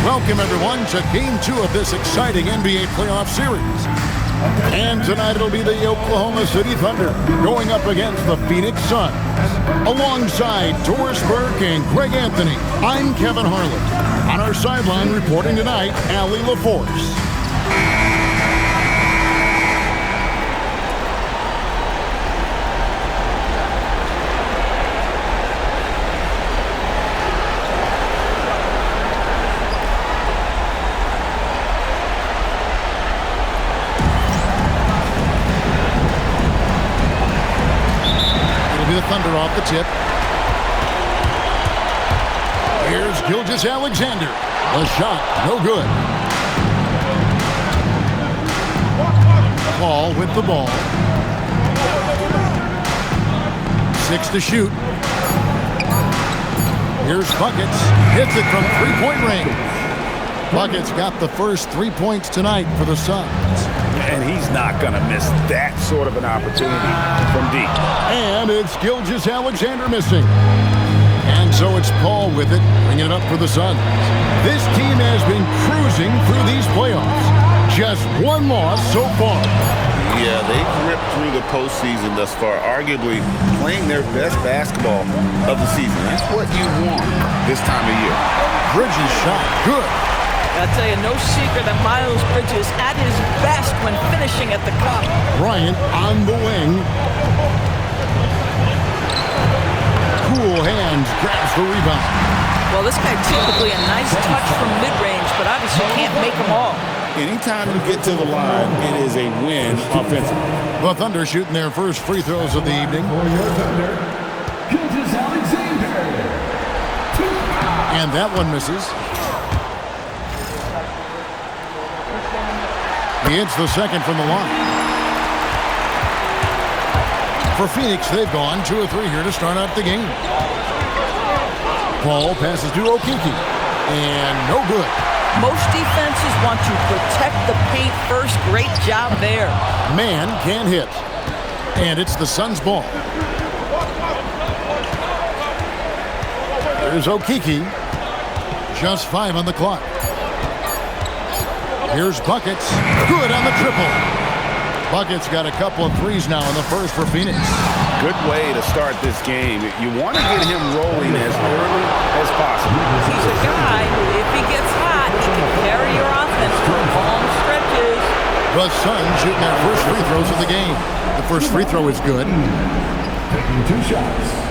Welcome, everyone, to Game 2 of this exciting NBA playoff series. And tonight it'll be the Oklahoma City Thunder going up against the Phoenix Suns. Alongside Doris Burke and Greg Anthony, I'm Kevin Harlan. On our sideline reporting tonight, Allie LaForce. The Thunder off the tip. Here's Gilgeous-Alexander. The shot, no good. Paul with the ball. 6 to shoot. Here's Buckets. Hits it from three-point range. Buckets got the first 3 points tonight for the Suns. And he's not going to miss that sort of an opportunity from deep. And it's Gilgeous-Alexander missing. And so it's Paul with it, bringing it up for the Suns. This team has been cruising through these playoffs. Just one loss so far. Yeah, they've ripped through the postseason thus far, arguably playing their best basketball of the season. That's what you want this time of year. Bridges shot, good. I'll tell you, no secret that Miles Bridges at his best when finishing at the cup. Bryant on the wing. Cool hands, grabs the rebound. Well, this guy typically a nice touch from mid-range, but obviously can't make them all. Anytime you get to the line, it is a win offensively. The Thunder shooting their first free throws of the evening. And that one misses. He hits the second from the line. For Phoenix, they've gone 2 of 3 here to start out the game. Paul passes to Okeke. And no good. Most defenses want to protect the paint first. Great job there. Man can't hit. And it's the Suns' ball. There's Okeke. Just 5 on the clock. Here's Buckets. Good on the triple. Buckets got a couple of threes now in the first for Phoenix. Good way to start this game. You want to get him rolling as early as possible. He's a guy who, if he gets hot, he can carry your offense for long stretches. The Suns shooting their first free throws of the game. The first free throw is good. Taking 2 shots.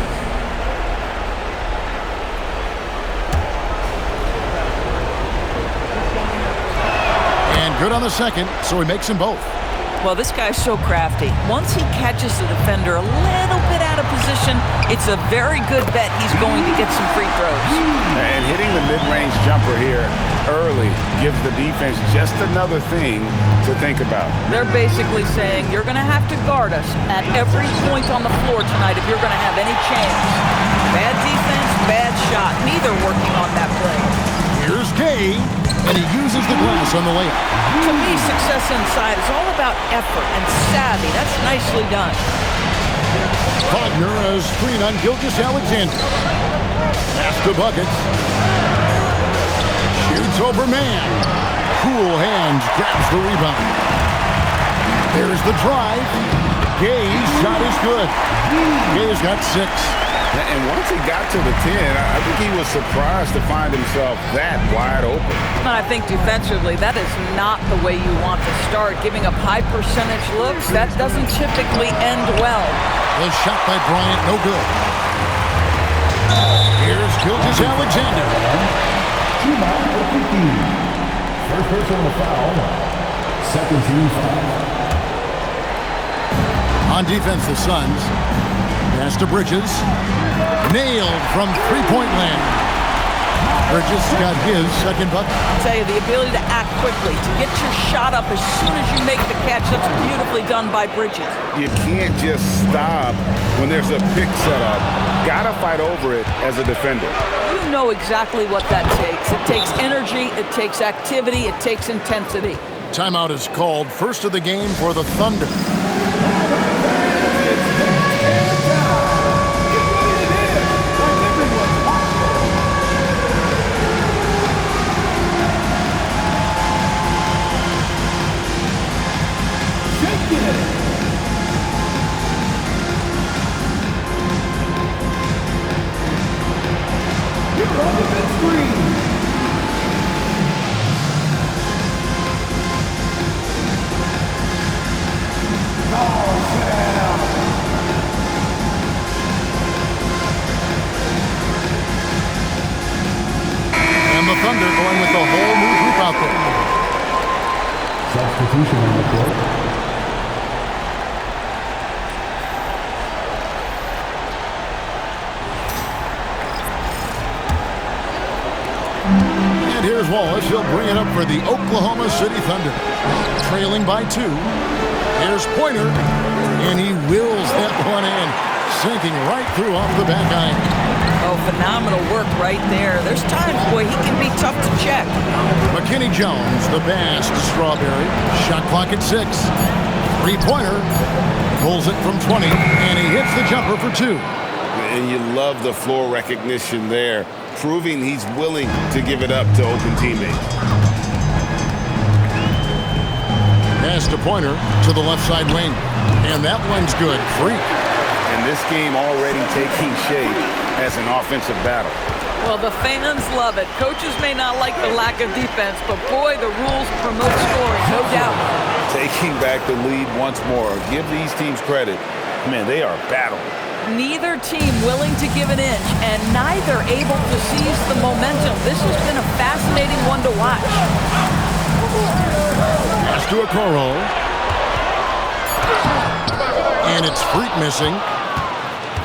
Good on the second, so he makes them both. Well, this guy's so crafty. Once he catches the defender a little bit out of position, it's a very good bet he's going to get some free throws. And hitting the mid-range jumper here early gives the defense just another thing to think about. They're basically saying you're going to have to guard us at every point on the floor tonight if you're going to have any chance. Bad defense, bad shot. Neither working on that play. Here's Gay, and he uses the glass on the layup. To me, success inside is all about effort and savvy. That's nicely done. Wagner has screen on Gilgeous-Alexander. Pass to Buckets. Shoots over man. Cool hands, grabs the rebound. There's the drive. Gay's shot is good. Gay's got 6. And once he got to the 10, I think he was surprised to find himself that wide open. I think defensively, that is not the way you want to start. Giving up high percentage looks, that doesn't typically end well. The shot by Bryant, no good. Here's Gilgeous-Alexander. First personal foul. Second team foul. On defense, the Suns. Pass to Bridges. Nailed from three-point land. Bridges got his second bucket. I'll tell you, the ability to act quickly, to get your shot up as soon as you make the catch, that's beautifully done by Bridges. You can't just stop when there's a pick set up. Gotta fight over it as a defender. You know exactly what that takes. It takes energy, it takes activity, it takes intensity. Timeout is called. First of the game for the Thunder. the Thunder going with the whole new group out there. Substitution on the court. And here's Wallace. He'll bring it up for the Oklahoma City Thunder. Trailing by 2. Here's Pointer. And he wills that one in. Sinking right through off the back iron. Oh, phenomenal work right there. There's times, boy, he can be tough to check. McKinney Jones, the bass to Strawberry. Shot clock at 6. Three-pointer. Pulls it from 20, and he hits the jumper for 2. And you love the floor recognition there, proving he's willing to give it up to open teammates. Pass to Pointer to the left side wing. And that one's good. Freak. And this game already taking shape as an offensive battle. Well, the fans love it. Coaches may not like the lack of defense, but boy, the rules promote scoring, no doubt. Taking back the lead once more. Give these teams credit. Man, they are battling. Neither team willing to give an inch, and neither able to seize the momentum. This has been a fascinating one to watch. Pass to Okoro. And it's Freak missing.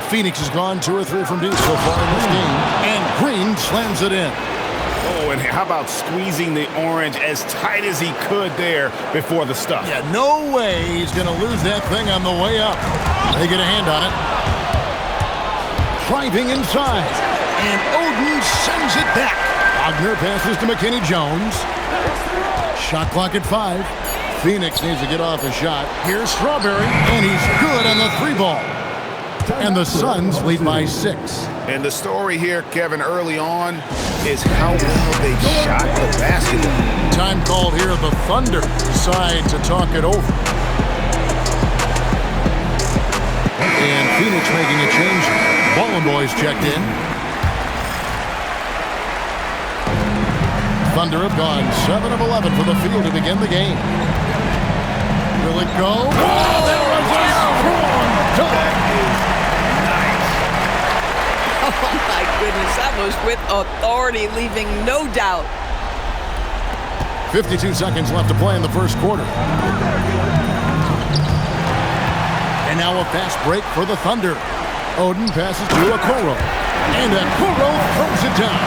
Phoenix has gone 2 or 3 from deep so far in this game. And Green slams it in. Oh, and how about squeezing the orange as tight as he could there before the stuff? Yeah, no way he's going to lose that thing on the way up. They get a hand on it. Driving inside. And Oden sends it back. Wagner passes to McKinney Jones. Shot clock at 5. Phoenix needs to get off a shot. Here's Strawberry, and he's good on the 3 ball. And the Suns lead by 6. And the story here, Kevin, early on is how well they shot the basketball. Time called here. The Thunder decide to talk it over. And Phoenix making a change. Ballin' Boys checked in. Thunder have gone 7 of 11 for the field to begin the game. Will it go? Oh, there was a strong dunk. Oh, my goodness, that was with authority, leaving no doubt. 52 seconds left to play in the first quarter. And now a fast break for the Thunder. Oden passes to Okoro. And Okoro throws it down.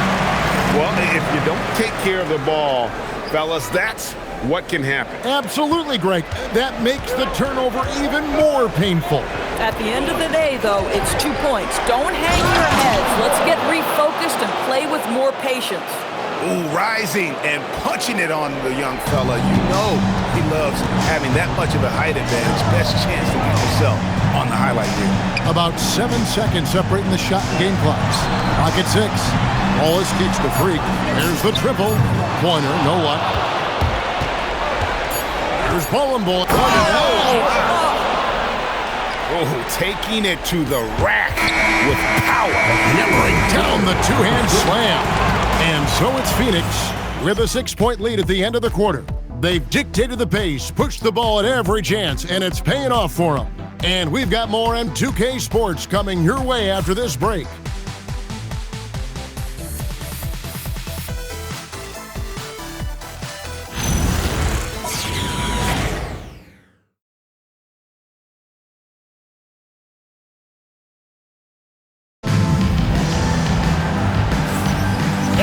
Well, if you don't take care of the ball, fellas, that's what can happen. Absolutely, Greg. That makes the turnover even more painful. At the end of the day, though, it's 2 points. Don't hang your heads. Let's get refocused and play with more patience. Ooh, rising and punching it on the young fella. You know he loves having that much of a height advantage. Best chance to get yourself on the highlight reel. About 7 seconds separating the shot and game clocks. Clock at 6. Wallace kicks the Freak. Here's the triple. Pointer, no luck. Here's Ballin' Boy. Oh, taking it to the rack with power. Hammering down the two-hand slam. And so it's Phoenix with a 6-point lead at the end of the quarter. They've dictated the pace, pushed the ball at every chance, and it's paying off for them. And we've got more M2K Sports coming your way after this break.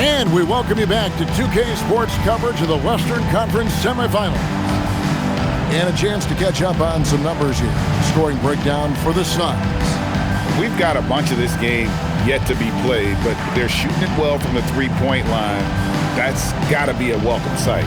And we welcome you back to 2K Sports coverage of the Western Conference semifinals. And a chance to catch up on some numbers here. Scoring breakdown for the Suns. We've got a bunch of this game yet to be played, but they're shooting it well from the three-point line. That's got to be a welcome sight.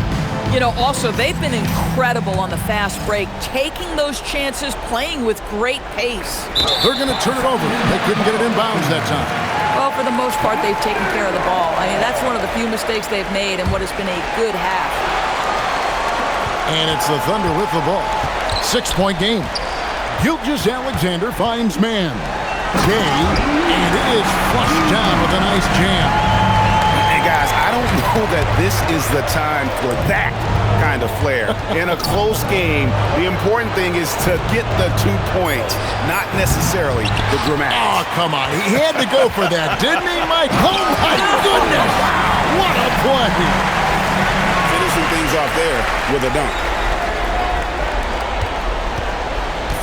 You know, also, they've been incredible on the fast break, taking those chances, playing with great pace. They're going to turn it over. They couldn't get it in bounds that time. Well, for the most part, they've taken care of the ball. I mean, that's one of the few mistakes they've made in what has been a good half. And it's the Thunder with the ball. 6-point game. Gilgeous Alexander finds man. Jay, and it is flushed down with a nice jam. Hey, guys, I don't know that this is the time for that kind of flair. In a close game, the important thing is to get the 2 points, not necessarily the dramatics. Oh, come on. He had to go for that, didn't he, Mike? Oh, my goodness. What a play! Finishing things off there with a dunk.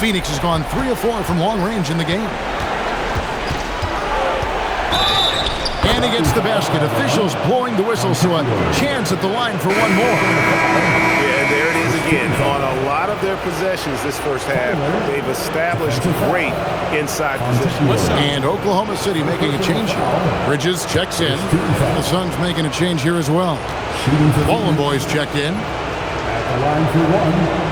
Phoenix has gone 3 of 4 from long range in the game. And he gets the basket. Officials blowing the whistle, so a chance at the line for one more. Yeah, there it is again. On a lot of their possessions this first half, they've established great inside position. And Oklahoma City making a change here. Bridges checks in. The Suns making a change here as well. Ballin' Boys checked in. At the line for one.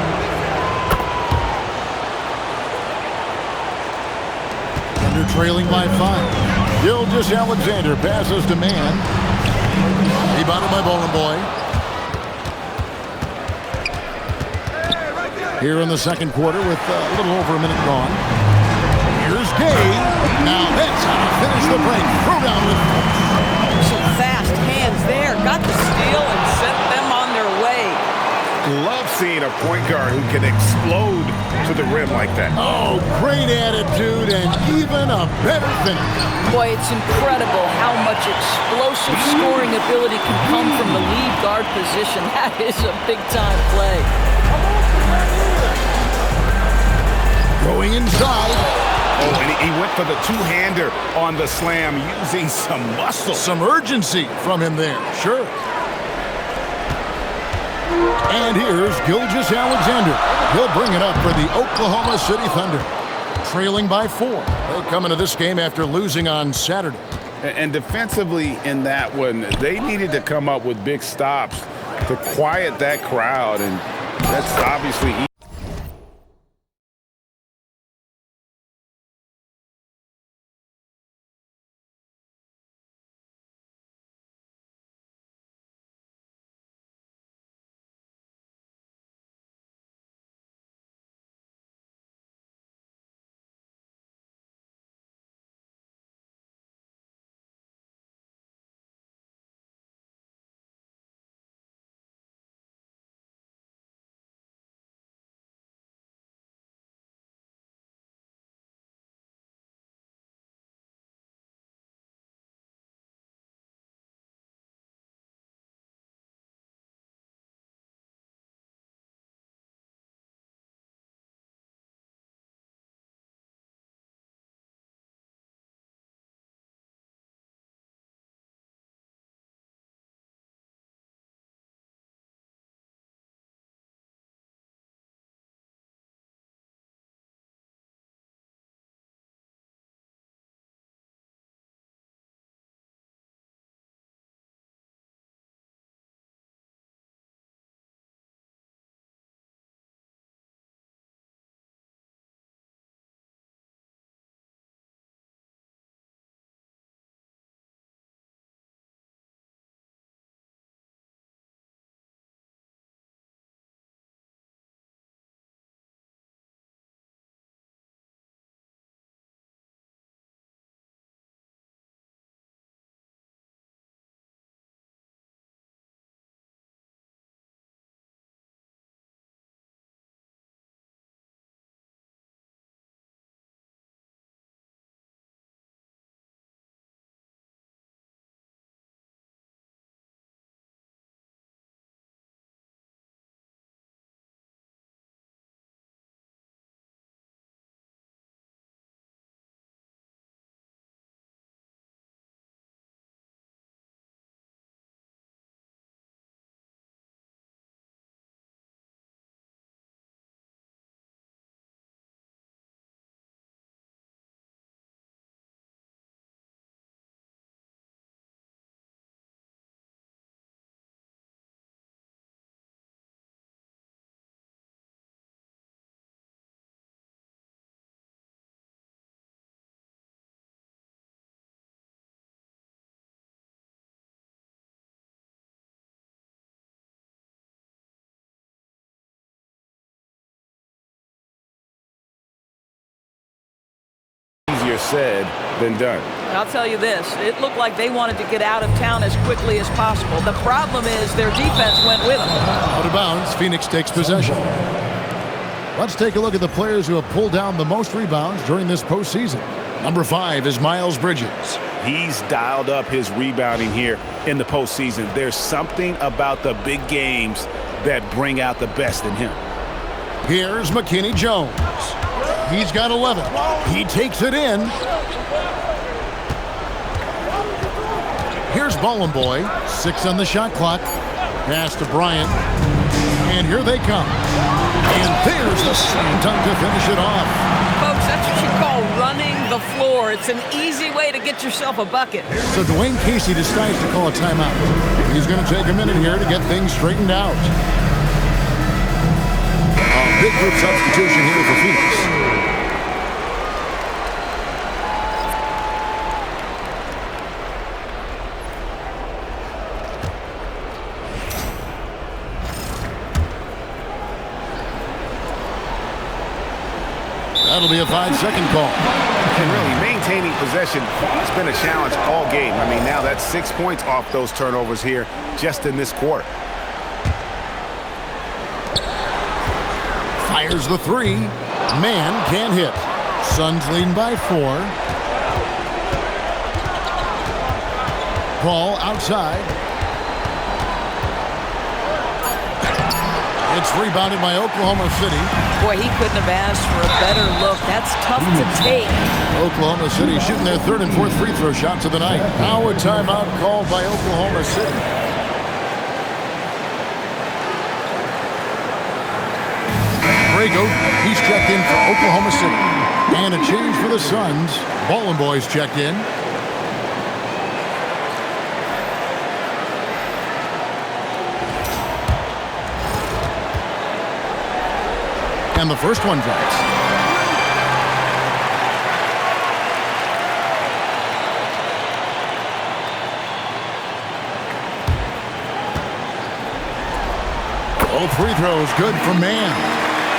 Trailing by 5. Gilgeous-Alexander passes to Mann. Rebounded by Ballin' Boy. Here in the second quarter with a little over a minute gone. Here's Gay. Now that's how to finish the break. Throw down with Some fast hands there. Got the steal and sent them on their way. Love seeing a point guard who can explode to the rim like that. Oh, great attitude and even a better finish. Boy, it's incredible how much explosive scoring ability can come from the lead guard position. That is a big-time play. Going inside. Oh, and he went for the two-hander on the slam using some muscle. Some urgency from him there, sure. And here's Gilgeous-Alexander. He'll bring it up for the Oklahoma City Thunder. Trailing by 4. They come into this game after losing on Saturday. And defensively in that one, they needed to come up with big stops to quiet that crowd, and that's obviously easy. Easier said than done. I'll tell you this, it looked like they wanted to get out of town as quickly as possible. The problem is their defense went with them. Out of bounds, Phoenix takes possession. Let's take a look at the players who have pulled down the most rebounds during this postseason. Number 5 is Miles Bridges. He's dialed up his rebounding here in the postseason. There's something about the big games that bring out the best in him. Here's McKinney Jones. He's got 11. He takes it in. Here's Ballin' Boy. 6 on the shot clock. Pass to Bryant. And here they come. And there's the slam dunk to finish it off. Folks, that's what you call running the floor. It's an easy way to get yourself a bucket. So Dwayne Casey decides to call a timeout. He's going to take a minute here to get things straightened out. A big group substitution here for Phoenix. That'll be a 5-second call. And really, maintaining possession has been a challenge all game. I mean, now that's 6 points off those turnovers here just in this quarter. Fires the 3. Man can't hit. Suns leading by 4. Ball outside. It's rebounded by Oklahoma City. Boy, he couldn't have asked for a better look. That's tough to take. Oklahoma City shooting their 3rd and 4th free throw shots of the night. Now a timeout called by Oklahoma City. Brago, he's checked in for Oklahoma City. And a change for the Suns. Ballin' Boys checked in. And the first one drops. Both free throws good for Man.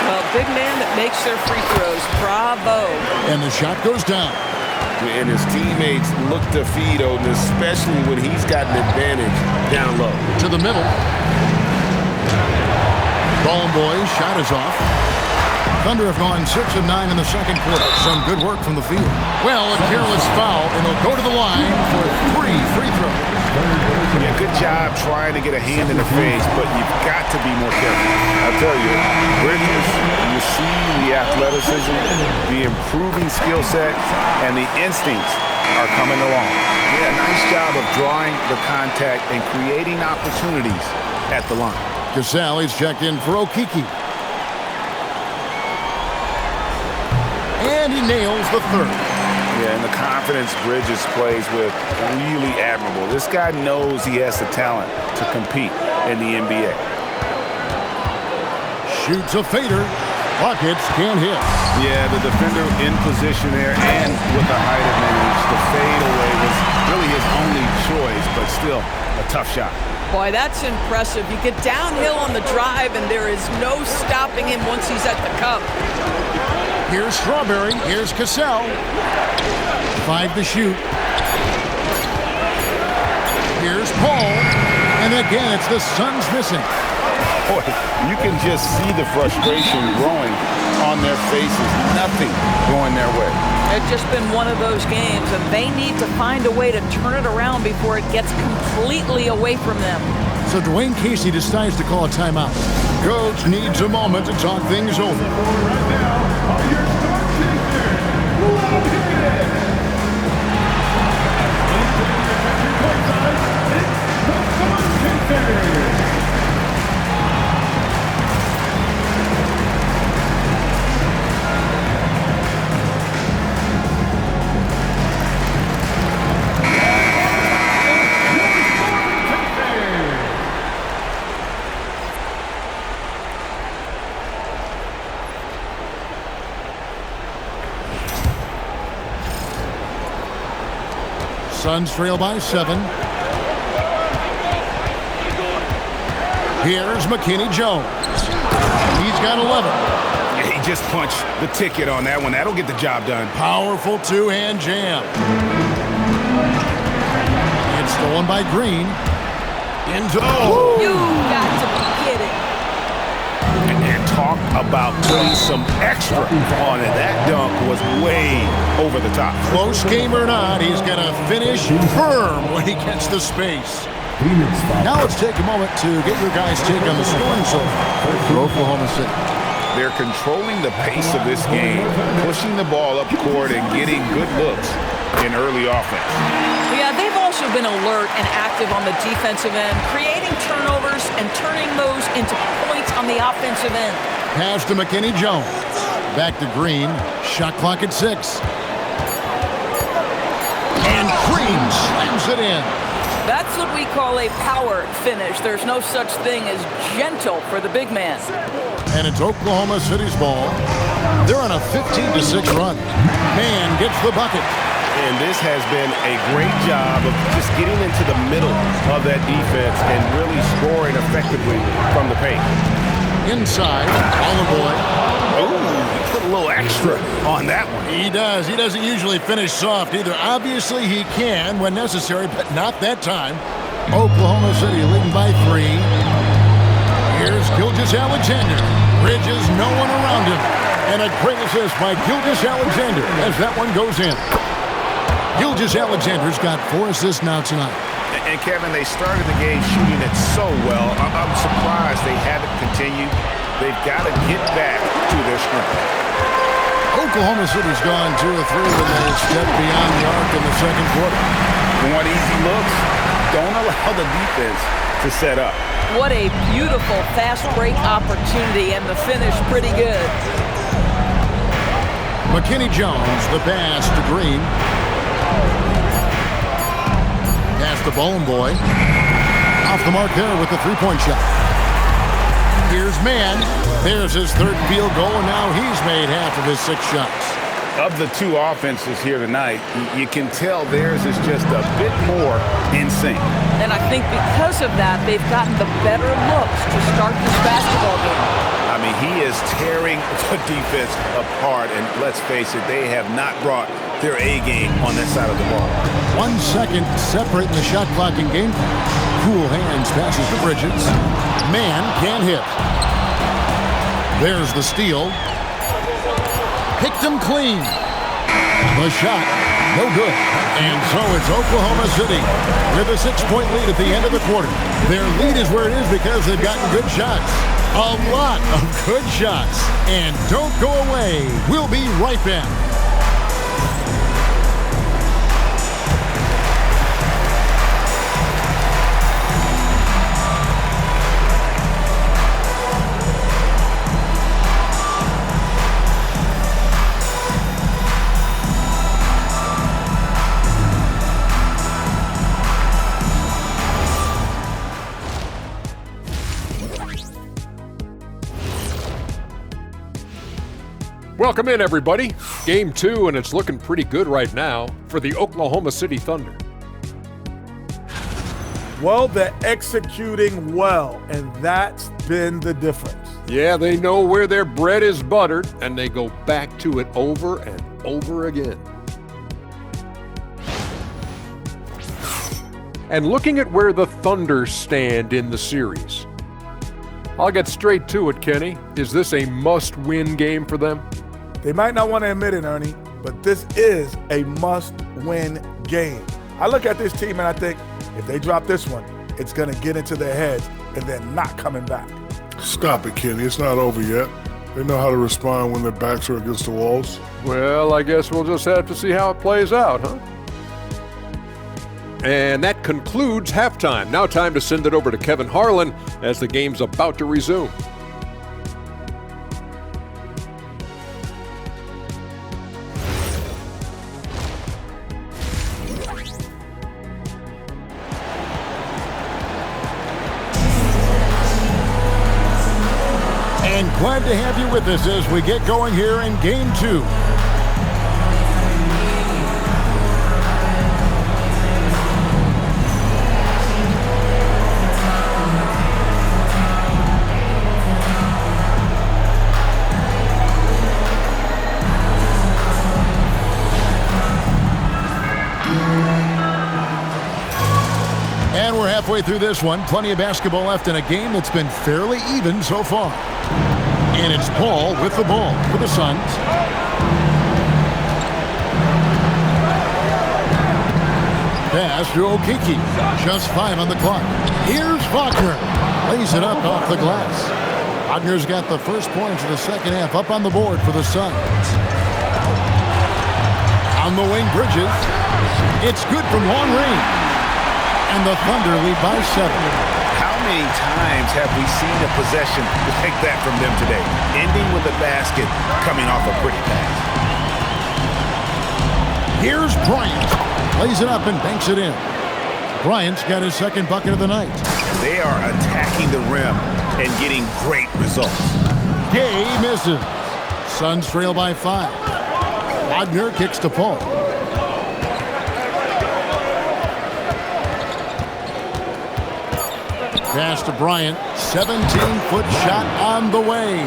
Well, big man that makes their free throws. Bravo. And the shot goes down. And his teammates look to feed Odin, especially when he's got an advantage down low. To the middle. Ballin' Boys shot is off. Thunder have gone 6 of 9 in the second quarter. Some good work from the field. Well, a careless foul, and they'll go to the line for 3 free throws. Yeah, good job trying to get a hand in the face, but you've got to be more careful. I'll tell you, Bridges, you see the athleticism, the improving skill set, And the instincts are coming along. Yeah, nice job of drawing the contact and creating opportunities at the line. Cassell is checked in for Okiki. And he nails the 3rd. Yeah, and the confidence Bridges plays with, really admirable. This guy knows he has the talent to compete in the NBA. Shoots a fader. Buckets can't hit. Yeah, the defender in position there and with the height advantage. The fade away was really his only choice, but still a tough shot. Boy, that's impressive. You get downhill on the drive, and there is no stopping him once he's at the cup. Here's Strawberry. Here's Cassell. 5 to shoot. Here's Paul. And again, it's the Suns missing. boy, you can just see the frustration growing on their faces. Nothing going their way. It's just been one of those games, and they need to find a way to turn it around before it gets completely away from them. So Dwayne Casey decides to call a timeout. Coach needs a moment to talk things over. Suns trail by 7. Here's McKinney Jones. He's got 11. Yeah, he just punched the ticket on that one. That'll get the job done. Powerful two-hand jam. It's stolen by Green. Into You got to be kidding. And talk about putting some extra on it. That dunk was way over the top. Close game or not, he's going to finish firm when he gets the space. Now let's take a moment to get your guys' take on the scoring so far for Oklahoma City. They're controlling the pace of this game, pushing the ball up court and getting good looks in early offense. Yeah, they've also been alert and active on the defensive end, creating turnovers and turning those into points on the offensive end. Pass to McKinney Jones. Back to Green. Shot clock at 6. And Green slams it in. That's what we call a power finish. There's no such thing as gentle for the big man. And it's Oklahoma City's ball. They're on a 15-6 run. Man gets the bucket. And this has been a great job of just getting into the middle of that defense and really scoring effectively from the paint. Inside, Boy. Ooh, he put a little extra on that one. He does. He doesn't usually finish soft either. Obviously, he can when necessary, but not that time. Oklahoma City leading by 3. Here's Gilgeous-Alexander. Bridges, no one around him. And a great assist by Gilgeous-Alexander as that one goes in. Gilgeous-Alexander's got 4 assists now tonight. And Kevin, they started the game shooting it so well. I'm surprised they haven't continued. They've got to get back to their strength. Oklahoma City's gone 2 of 3 when they step beyond the arc in the second quarter. Want easy looks? Don't allow the defense to set up. What a beautiful fast break opportunity, and the finish pretty good. McKinney Jones, the pass to Green. Pass to Boy. Off the mark there with the three-point shot. Here's Mann. There's his 3rd field goal, and now he's made half of his 6 shots. Of the 2 offenses here tonight, you can tell theirs is just a bit more in sync. And I think because of that, they've gotten the better looks to start this basketball game. I mean, he is tearing the defense apart, and let's face it, they have not brought their A game on that side of the ball. 1 second separating the shot clock and game. Cool hands passes to Bridges. Man can't hit. There's the steal. Picked him clean. The shot, no good. And so it's Oklahoma City with a 6-point lead at the end of the quarter. Their lead is where it is because they've gotten good shots. A lot of good shots. And don't go away. We'll be right back. Welcome in, everybody. Game 2, and it's looking pretty good right now for the Oklahoma City Thunder. Well, they're executing well, and that's been the difference. Yeah, they know where their bread is buttered, and they go back to it over and over again. And looking at where the Thunder stand in the series, I'll get straight to it, Kenny. Is this a must-win game for them? They might not want to admit it, Ernie, but this is a must-win game. I look at this team and I think, if they drop this one, it's going to get into their heads and they're not coming back. Stop it, Kenny. It's not over yet. They know how to respond when their backs are against the walls. Well, I guess we'll just have to see how it plays out, huh? And that concludes halftime. Now time to send it over to Kevin Harlan as the game's about to resume. And glad to have you with us as we get going here in Game 2. And we're halfway through this one. Plenty of basketball left in a game that's been fairly even so far. And it's Paul with the ball for the Suns. Pass to Okeke. Just 5 on the clock. Here's Wagner. Lays it up off the glass. Wagner's got the first points of the second half up on the board for the Suns. On the wing, Bridges. It's good from long range. And the Thunder lead by 7. How many times have we seen a possession like that from them today? Ending with a basket, coming off a pretty pass. Here's Bryant. Lays it up and banks it in. Bryant's got his second bucket of the night. They are attacking the rim and getting great results. Gay misses. Suns trail by 5. Wagner kicks to Paul. Pass to Bryant. 17-foot shot on the way.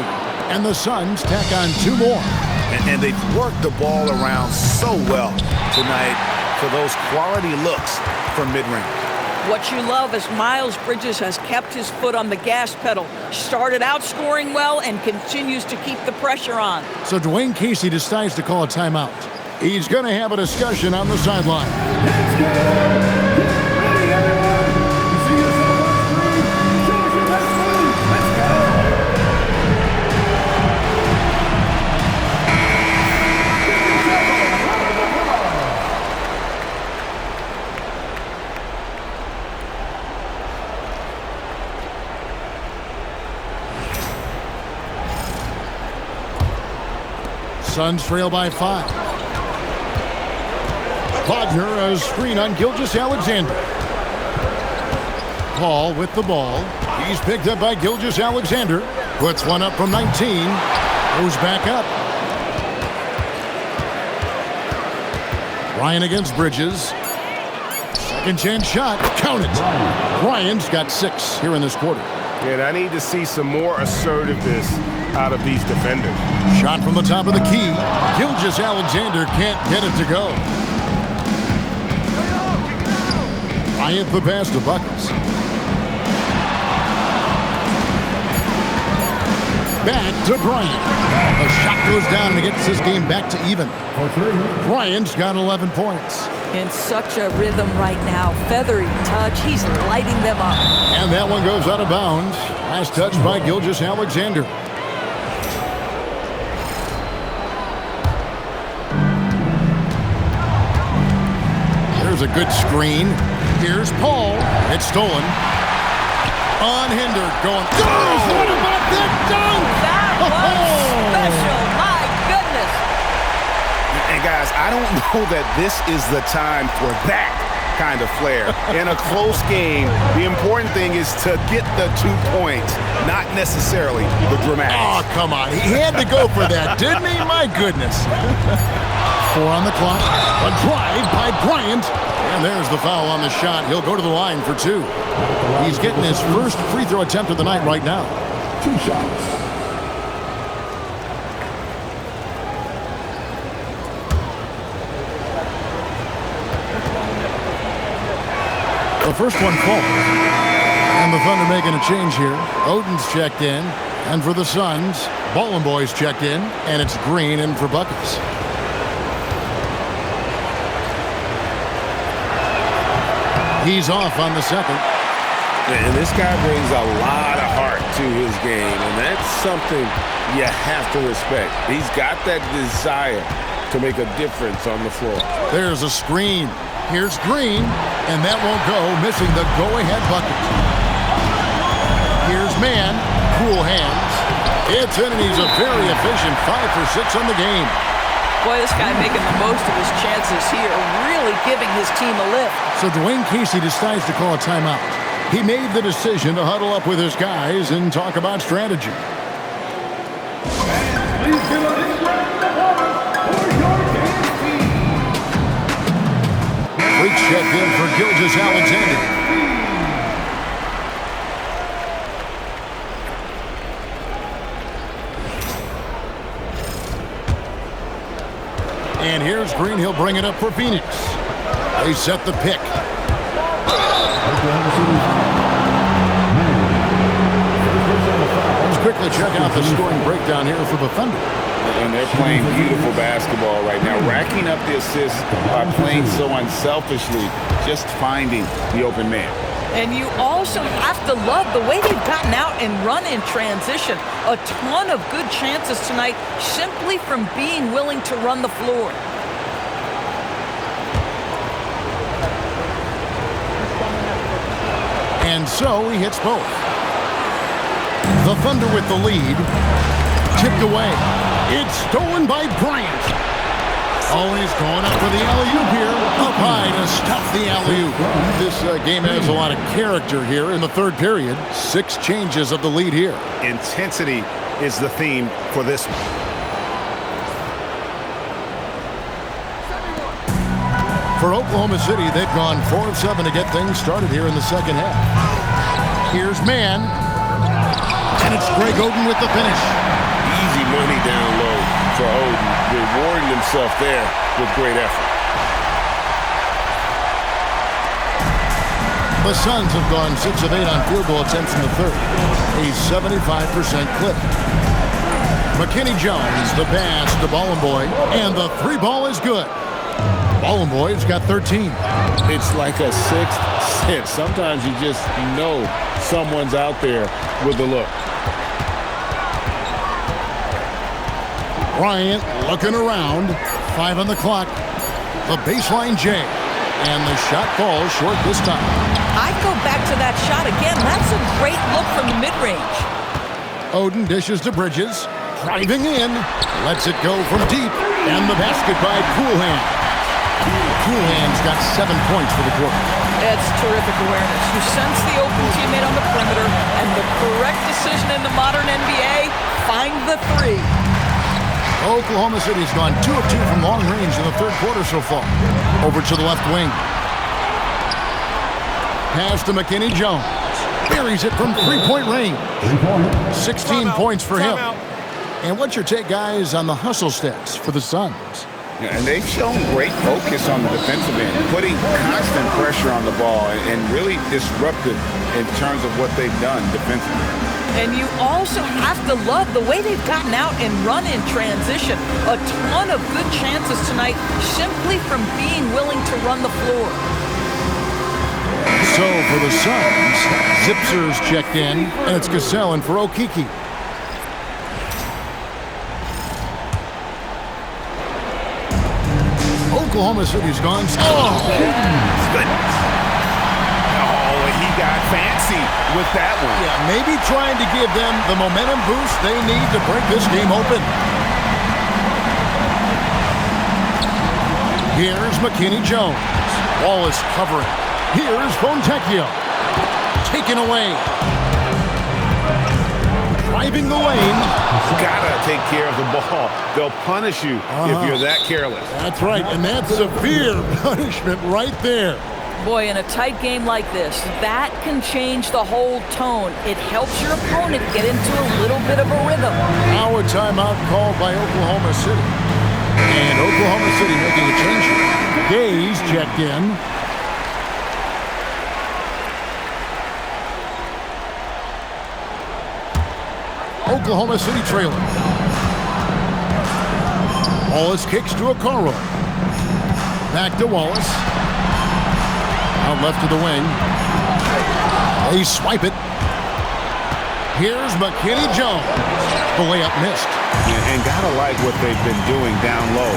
And the Suns tack on 2 more. And they've worked the ball around so well tonight for those quality looks from mid-range. What you love is Miles Bridges has kept his foot on the gas pedal. Started out scoring well and continues to keep the pressure on. So Dwayne Casey decides to call a timeout. He's going to have a discussion on the sideline. Let's go! Get ready, everyone! You see yourself on the screen? Show us your best move! Let's go! Suns trail by 5. Wagner, a screen on Gilgeous-Alexander. Paul with the ball. He's picked up by Gilgeous-Alexander. Puts one up from 19. Goes back up. Ryan against Bridges. Second chance shot. Count it. Ryan's got 6 here in this quarter. And I need to see some more assertiveness out of these defenders. Shot from the top of the key. Gilgeous-Alexander can't get it to go. Bryant the pass to Buckets. Back to Bryant. A shot goes down and it gets this game back to even. Bryant's got 11 points. In such a rhythm right now. Feathery touch. He's lighting them up. And that one goes out of bounds. Last touch by Gilgeous-Alexander. There's a good screen. Here's Paul. It's stolen. Unhindered. Going. Oh! What about that dunk? That was special. My goodness. And guys, I don't know that this is the time for that kind of flair. In a close game, the important thing is to get the 2 points, not necessarily the dramatics. Oh, come on. He had to go for that, didn't he? My goodness. 4 on the clock. A drive by Bryant. And there's the foul on the shot. He'll go to the line for 2. He's getting his first free throw attempt of the night right now. 2 shots. The first one falls. And the Thunder making a change here. Oden's checked in. And for the Suns, Ballin' Boy's checked in. And it's Green in for Buckets. He's off on the second. And this guy brings a lot of heart to his game, and that's something you have to respect. He's got that desire to make a difference on the floor. There's a screen. Here's Green, and that won't go, missing the go-ahead bucket. Here's Mann, cool hands. It's in, and he's a very efficient 5 for 6 on the game. Boy, this guy making the most of his chances here, really giving his team a lift. So Dwayne Casey decides to call a timeout. He made the decision to huddle up with his guys and talk about strategy. Please give a big round of applause for your dance team. Freak check in for Gilgeous-Alexander. And here's Green. He'll bring it up for Phoenix. They set the pick. It's quickly check out the scoring breakdown here for the Thunder. And they're playing beautiful basketball right now, racking up the assists by playing so unselfishly, just finding the open man. And you also have to love the way they've gotten out and run in transition. A ton of good chances tonight simply from being willing to run the floor. And so he hits both. The Thunder with the lead. Tipped away. It's stolen by Bryant. Always going up for the alley-oop here. Up high to stuff the alley-oop. This game has a lot of character here in the third period. 6 changes of the lead here. Intensity is the theme for this one. For Oklahoma City, they've gone 4 of 7 to get things started here in the second half. Here's Mann. And it's Greg Oden with the finish. Easy money down low for Oden, rewarding himself there with great effort. The Suns have gone 6 of 8 on field goal attempts in the third. A 75% clip. McKinney Jones, the pass to Bollenboy, and the 3-ball is good. Bollenboy's got 13. It's like a sixth sense. Sometimes you just know someone's out there with the look. Bryant looking around. 5 on the clock. The baseline J. And the shot falls short this time. I'd go back to that shot again. That's a great look from the mid-range. Oden dishes to Bridges. Driving in. Lets it go from deep. And the basket by Coolhand. Coolhand's got 7 points for the quarter. That's terrific awareness. You sense the open teammate on the perimeter, and the correct decision in the modern NBA, find the 3. Oklahoma City's gone 2 of 2 from long range in the third quarter so far. Over to the left wing. Pass to McKinney Jones. Buries it from 3-point range. 16 points for him. And what's your take, guys, on the hustle stats for the Suns? And they've shown great focus on the defensive end, putting constant pressure on the ball and really disruptive in terms of what they've done defensively. And you also have to love the way they've gotten out and run in transition. A ton of good chances tonight simply from being willing to run the floor. So for the Suns, Zipser's checked in, and it's Cassell in for Okeke. Oklahoma City's gone. Oh, Goodness. Oh, he got fancy with that one. yeah, maybe trying to give them the momentum boost they need to break this game open. Here's McKinney Jones. Wallace covering. Here's Fontecchio. Taken away. Driving the lane. Gotta take care of the ball. They'll punish you if you're that careless. That's right, and that's severe punishment right there. Boy, in a tight game like this, that can change the whole tone. It helps your opponent get into a little bit of a rhythm. Now a timeout called by Oklahoma City. And Oklahoma City making a change here. Gaze checked in. Oklahoma City trailing. Wallace kicks to Okoro. Back to Wallace. Out left to the wing. They swipe it. Here's McKinney Jones. The layup missed. And gotta like what they've been doing down low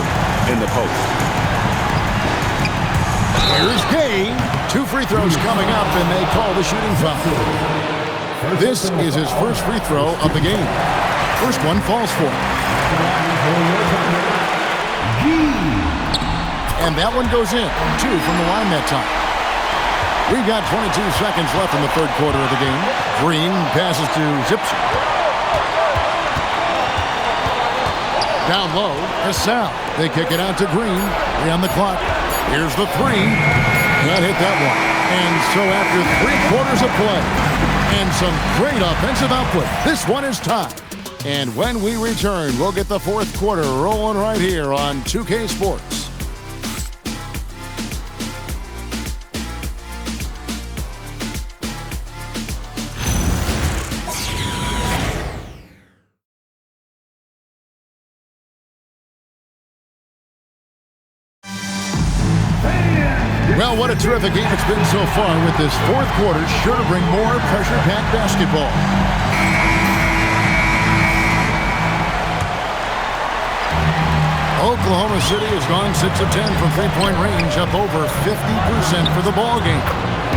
in the post. Here's Gay. 2 free throws coming up, and they call the shooting foul. This is his first free throw of the game. First one falls for him. And that one goes in. 2 from the line that time. We've got 22 seconds left in the third quarter of the game. Green passes to Zipser. Down low, Cassell. They kick it out to Green. 3 on the clock. Here's the 3. Can't hit that one. And so after 3 quarters of play and some great offensive output, this one is tied. And when we return, we'll get the fourth quarter rolling right here on 2K Sports. What a terrific game it's been so far, with this fourth quarter sure to bring more pressure-packed basketball. Oklahoma City has gone 6 of 10 from three-point range, up over 50% for the ball game.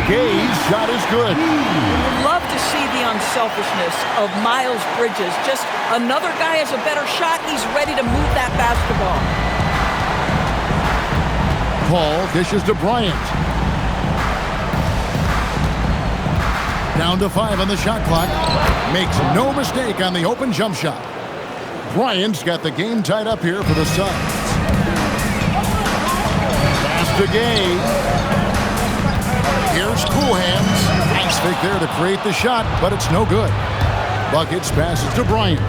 Gay's shot is good. Would love to see the unselfishness of Miles Bridges. Just another guy has a better shot. He's ready to move that basketball. Paul dishes to Bryant. Down to 5 on the shot clock. Makes no mistake on the open jump shot. Bryant's got the game tied up here for the Suns. Pass to Gay. Here's Cool Hands. Nice fake there to create the shot, but it's no good. Buckets passes to Bryant.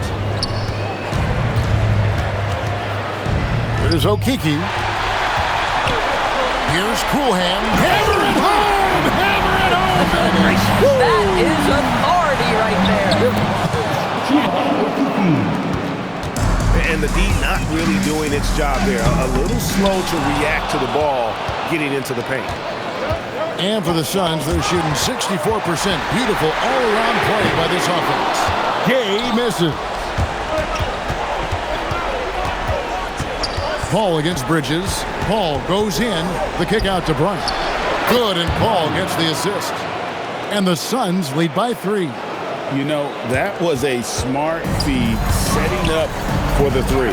Here's Okeke. Here's Cool Hands. Hammer it home! Hammer it home! That is authority right there. And the D not really doing its job there. A little slow to react to the ball getting into the paint. And for the Suns, they're shooting 64%. Beautiful all-around play by this offense. Gay misses. Paul against Bridges. Paul goes in. The kick out to Bryant. Good, and Paul gets the assist. And the Suns lead by 3. You know, that was a smart feed setting up for the 3.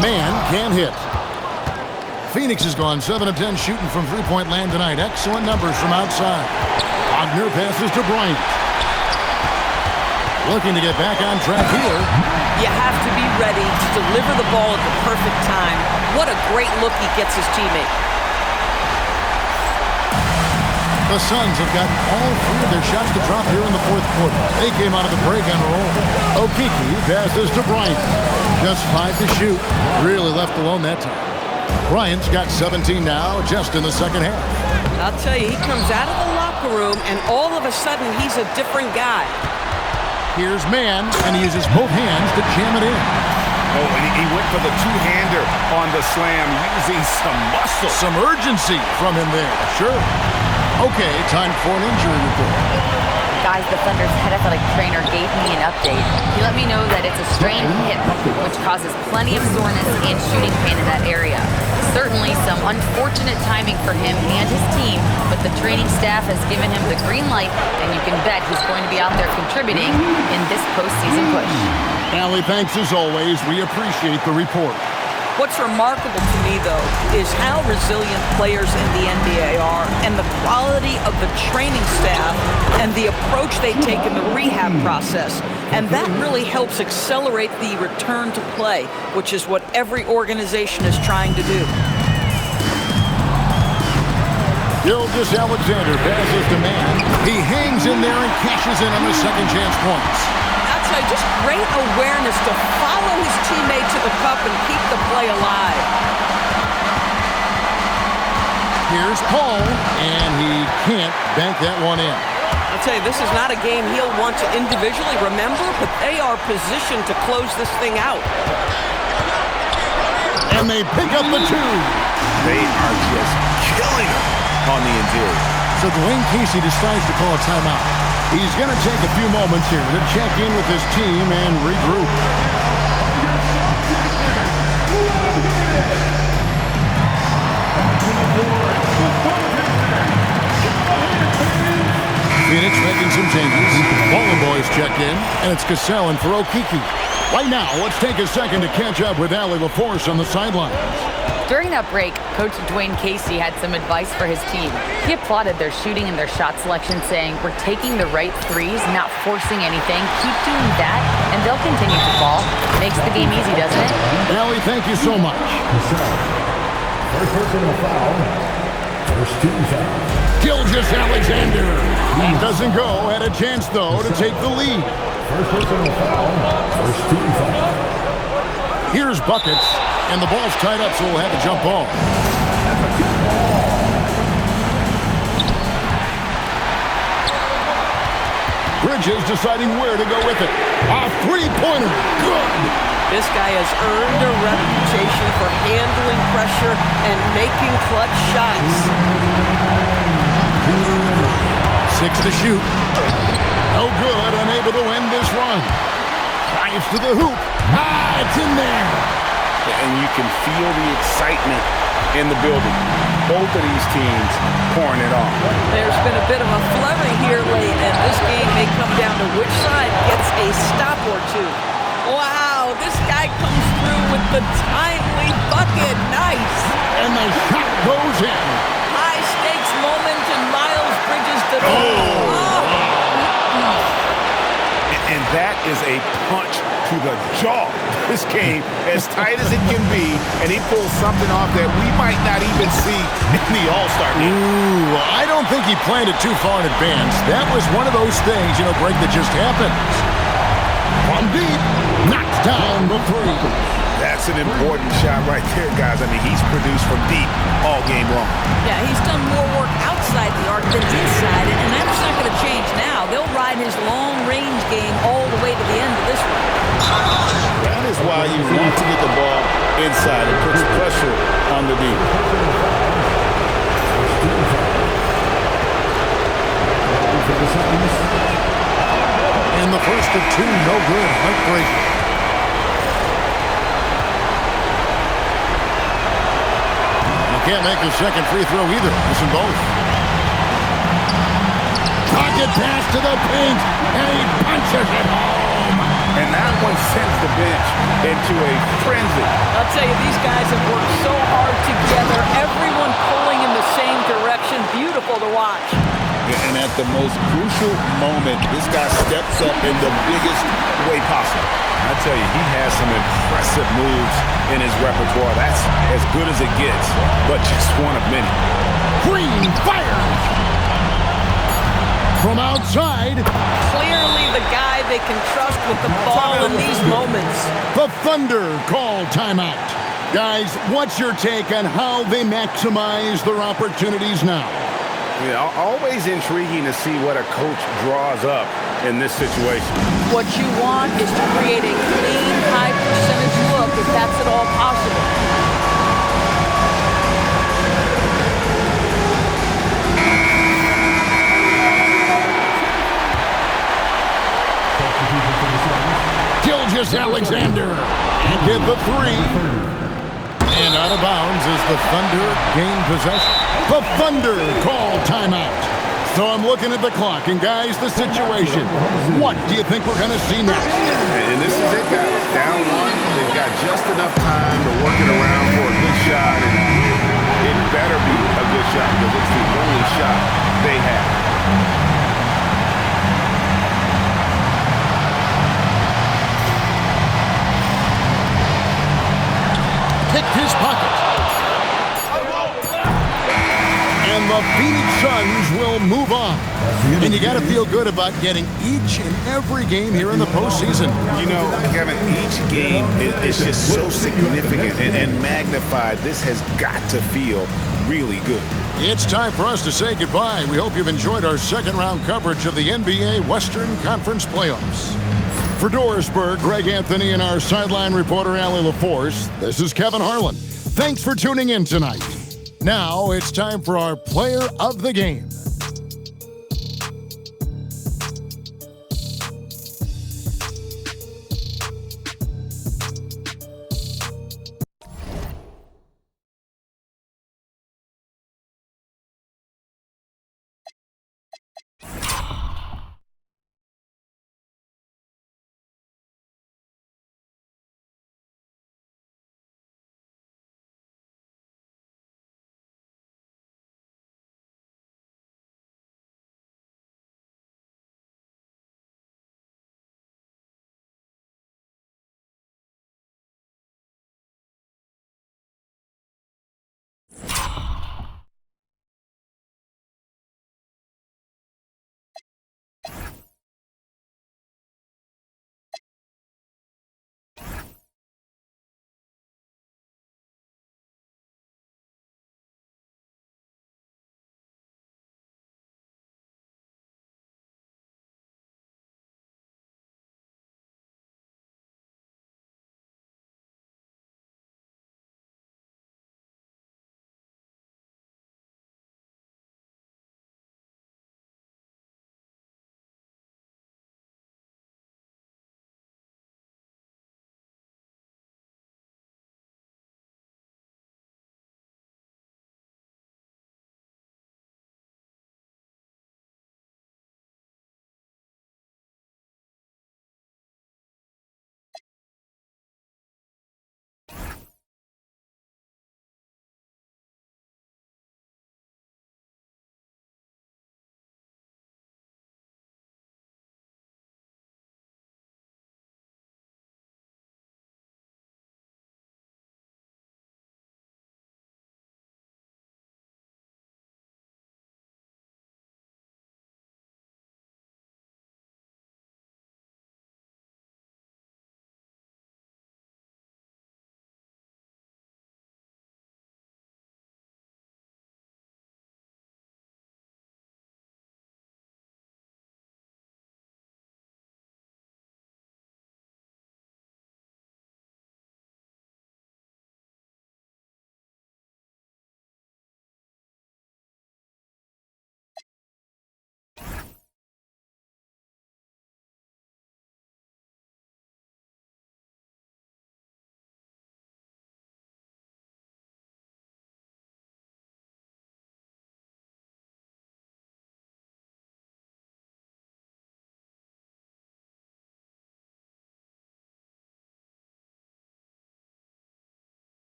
Man can't hit. Phoenix has gone 7 of 10 shooting from three-point land tonight. Excellent numbers from outside. Wagner passes to Bryant. Looking to get back on track here. You have to be ready to deliver the ball at the perfect time. What a great look he gets his teammate. The Suns have gotten all 3 of their shots to drop here in the fourth quarter. They came out of the break on a roll. Okeke passes to Bryant. Just 5 to shoot. Really left alone that time. Bryant's got 17 now, just in the second half. I'll tell you, he comes out of the locker room, and all of a sudden, he's a different guy. Here's Mann, and he uses both hands to jam it in. Oh, and he went for the two-hander on the slam, using some muscle. Some urgency from him there, sure. Okay, time for an injury report. Guys, the Thunder's head athletic trainer gave me an update. He let me know that it's a strained hip, which causes plenty of soreness and shooting pain in that area. Certainly some unfortunate timing for him and his team, but the training staff has given him the green light, and you can bet he's going to be out there contributing in this postseason push. Allie, thanks as always. We appreciate the report. What's remarkable to me, though, is how resilient players in the NBA are, and the quality of the training staff and the approach they take in the rehab process. And that really helps accelerate the return to play, which is what every organization is trying to do. Gilgeous-Alexander passes to Mann. He hangs in there and cashes in on the second chance points. Just great awareness to follow his teammate to the cup and keep the play alive. Here's Paul, and he can't bank that one in. I'll tell you, this is not a game he'll want to individually remember, but they are positioned to close this thing out. And they pick up the 2. They are just killing him on the interior. So Dwayne Casey decides to call a timeout. He's going to take a few moments here to check in with his team and regroup. Phoenix making some changes. Ballin' boys check in, and it's Cassell for Okeke. Right now, let's take a second to catch up with Allie LaForce on the sidelines. During that break, Coach Dwayne Casey had some advice for his team. He applauded their shooting and their shot selection, saying, "We're taking the right threes, not forcing anything. Keep doing that, and they'll continue to fall." Makes the game easy, doesn't it? Allie, thank you so much. First personal foul. First team foul. Gilgeous-Alexander. He doesn't go. Had a chance, though, to take the lead. First personal foul. First team foul. Here's Buckets, and the ball's tied up, so we'll have a jump ball. Bridges deciding where to go with it. A three-pointer. Good. This guy has earned a reputation for handling pressure and making clutch shots. 6 to shoot. No good, unable to end this run. Drives to the hoop. It's in there. And you can feel the excitement in the building. Both of these teams pouring it on. There's been a bit of a flurry here late, and this game may come down to which side gets a stop or two. Wow, this guy comes through with the timely bucket. Nice. And the shot goes in. High stakes moment, and Miles Bridges And that is a punch to the jaw. This game, as tight as it can be, and he pulls something off that we might not even see in the All-Star game. Ooh, I don't think he planned it too far in advance. That was one of those things, Greg, that just happens. From deep, knocks down the three. That's an important shot right there, guys. I mean, he's produced from deep all game long. Yeah, he's done more work outside the arc than inside, and that's not going to change now. They'll ride his long-range game all the way to the end of this one. That is why you want to get the ball inside. It puts pressure on the deep. And the first of two, no good. Heartbreaking. Can't make the second free throw either. Missing both. Pocket pass to the paint, and he punches it home. And that one sends the bench into a frenzy. I'll tell you, these guys have worked so hard together. Everyone pulling in the same direction. Beautiful to watch. And at the most crucial moment, this guy steps up in the biggest way possible. I tell you, he has some impressive moves in his repertoire. That's as good as it gets, but just one of many. Green fires from outside. Clearly the guy they can trust with the ball in these moments. The Thunder call timeout. Guys, what's your take on how they maximize their opportunities now? Yeah, always intriguing to see what a coach draws up in this situation. What you want is to create a clean, high-percentage look, if that's at all possible. Gilgeous-Alexander and get the three. And out of bounds as the Thunder gain possession. The Thunder call timeout. So I'm looking at the clock, and guys, the situation. What do you think we're going to see next? And this is it, guys. Down one. They've got just enough time to work it around for a good shot, and it better be a good shot because it's the only shot they have. Picked his pocket. And the Phoenix Suns will move on. And you got to feel good about getting each and every game here in the postseason. Kevin, each game is just so significant and magnified. This has got to feel really good. It's time for us to say goodbye. We hope you've enjoyed our second-round coverage of the NBA Western Conference Playoffs. For Dorisburg, Greg Anthony, and our sideline reporter, Allie LaForce, this is Kevin Harlan. Thanks for tuning in tonight. Now it's time for our Player of the Game.